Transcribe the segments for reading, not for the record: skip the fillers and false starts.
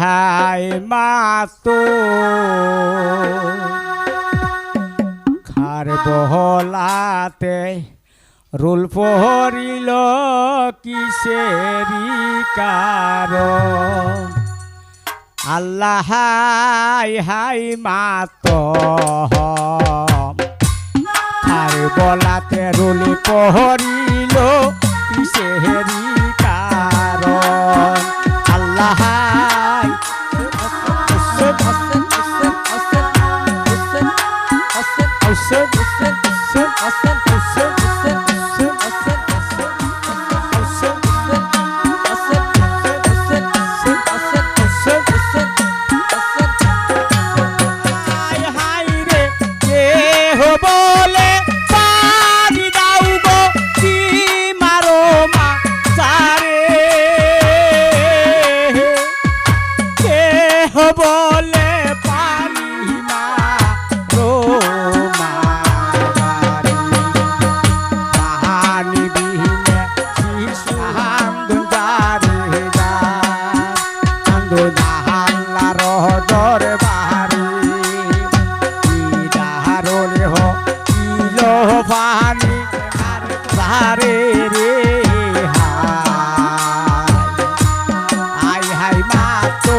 high মা তো খার বহলাতে রুল পহরিল কিসেরি কারণ আল্লাহ হাই হাই মা তো খার বলাতে রুল পহরিল কিসেরি কারণ আল্লাহ বলে পানি না রোমা পানি বিহীনে শিশান্দুদারে যা আন্দোলাহাল্লা রহদর বাহারি ইদারলে হ ইলো পানি ধারে রে হাই হাই মা তো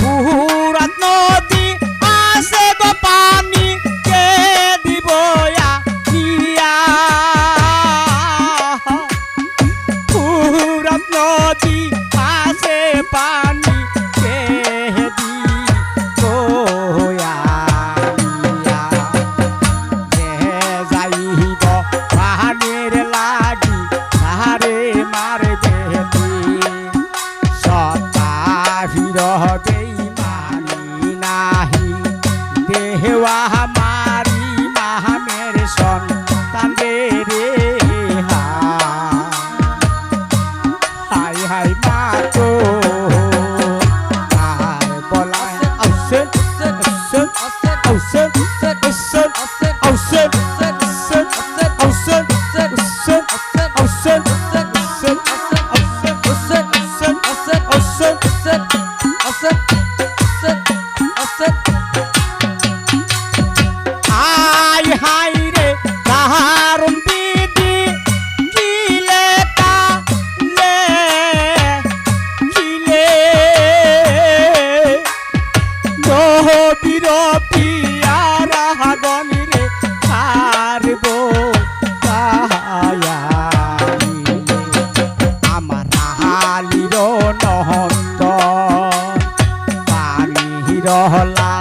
পুরাত নদী আসে গো পানি কে দিব পুরাত নদী আসে পানি কে দিব যাইব পানির লাগি তাহারে মার দেহি বিরহ বেঈমানি নাহি দেহওয়া মারি মাহামের সন্তান রে হাই হাই মা তো আর বলা ঔষধ ঔষধ ঔষধ ঔষধ ঔষধ ঔষধ হাই হাই রে দারুণ বিধি কিলে কালে কিলে নবীর পিয়ারা গনি রে হারব আমার হালির নহন্দ পানি রহলা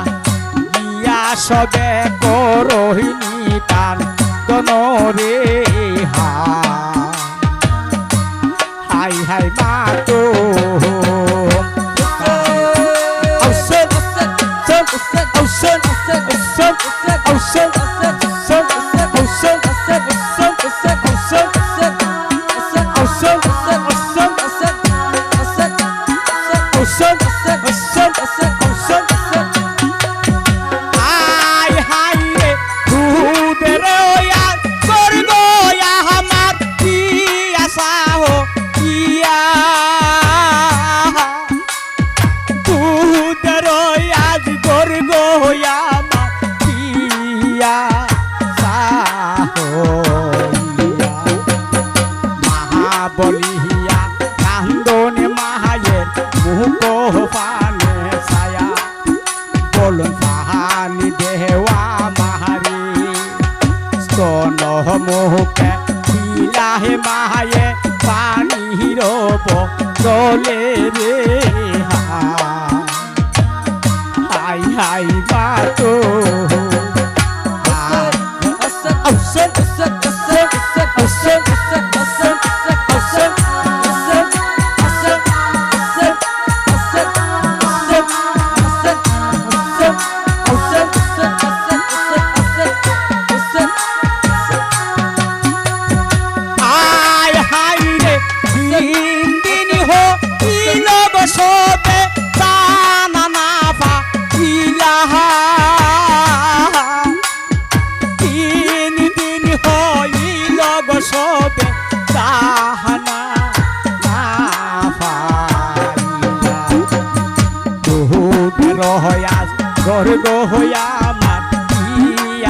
গিয়া সবে করহিনী টান দনরে হাই হাই মা তো ঔষধ ঔষধ ঔষধ ঔষধ ঔষধ বলিয়া কান্দনে মাহায়ের মুখ পানে ছায়া বলুন পাহানি দেওয়া মাহারি স্তন মুখে বিলাহে মাহায়ে পানি রব চলে রে হাই হাই বাতো ঔষধ সবে জানা না পাইলা তিন দিন হইল গো সবে জানা না পাইলা দুধের হইয়াস গর্গ হইয়া আমার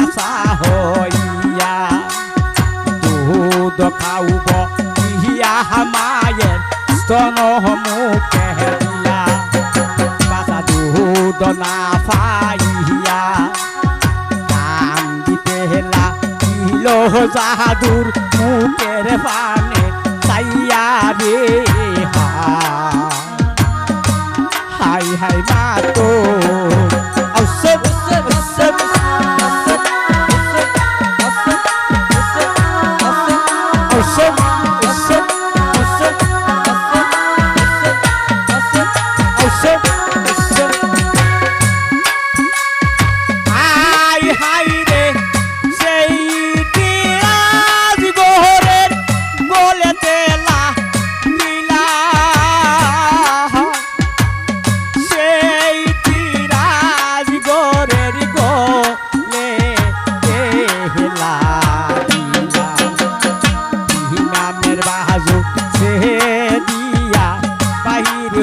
আশা হইয়া দুধ খাওব ইয়া মায়ের স্তন মুখে দিলা বাসা দুধ না পাইয়া কান্দিতে হেলা দিল জাদুর মুখের পানে চাইয়া রে হাই হাই মা তো ঔষধ ঔষধ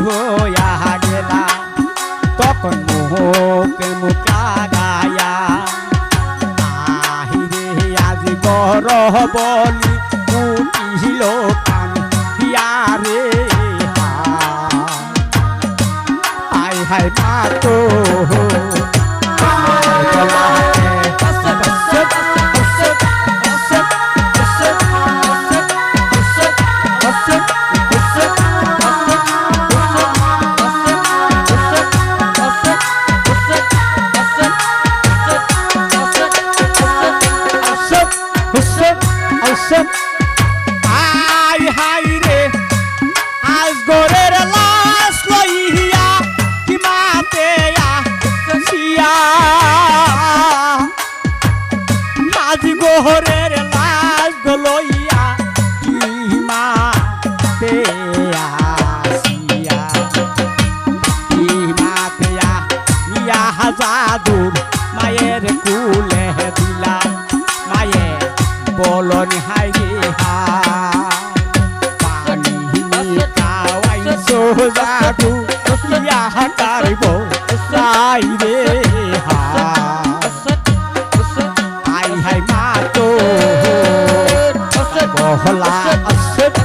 হইয়া গেলা তখন মুখে মুখ লাগায়া আহিরে আজ গর বলি উঠিল কান রে হাই হাই মা তো হাই হাই রে আজ গোরের লাশ লইয়া কি মাতে আসিয়া আজ গোরের লাশ লইয়া কি মাতে আসিয়া কি মাতে ইয়া জাদুর মায়ের কুলে দিলা মায়ের বলন হাই রে পানি খাওয়াই সোজাদু ইয়া কারব সাই রে হাই হাই মা তো বহলা অসত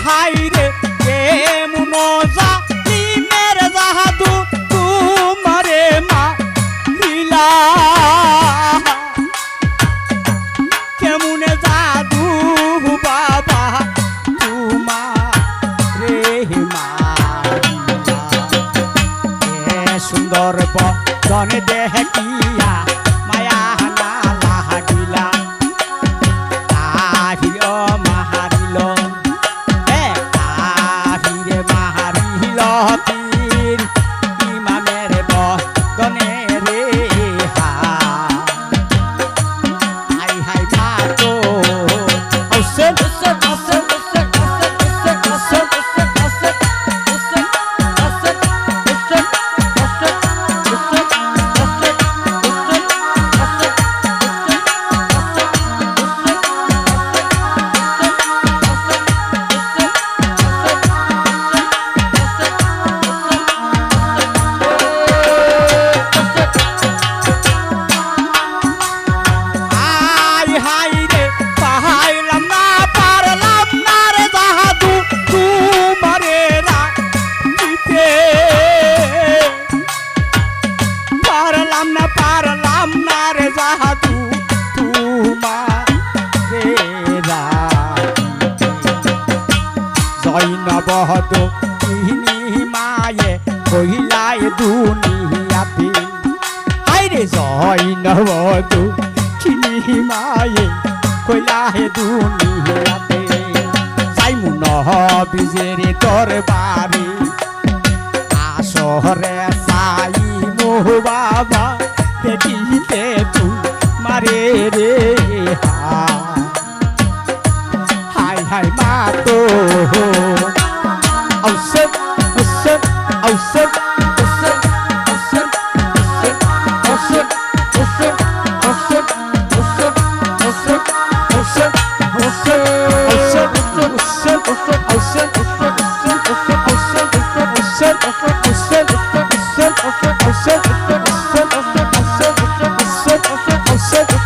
হাই রে কেমন জালিমের জাদু তোমারে মা দিলা কেমন জাদু বাবা তোমারে মা সুন্দর বদন দেখিয়া মায়া না লাগিলা আহির মাহারিল আহিরে মাহারিল তীর ইমামের বদনে রে হাই হাই মা তো ঔষধ বহদ কিনি মায়ে কহিলায় দুনিয়াতে আইরে জয় নবদ কিনি মায়ে কইলা হে দুনিয়াতে যাইমু নবীজের দরবারে আসরে সাই মোহ বাবা দেখিতে তু মারে রে হাই হাই মা তো ঔষধ ঔষধ ঔষধ ঔষধ ঔষধ ঔষধ ঔষধ ঔষধ ঔষধ ঔষধ ঔষধ ঔষধ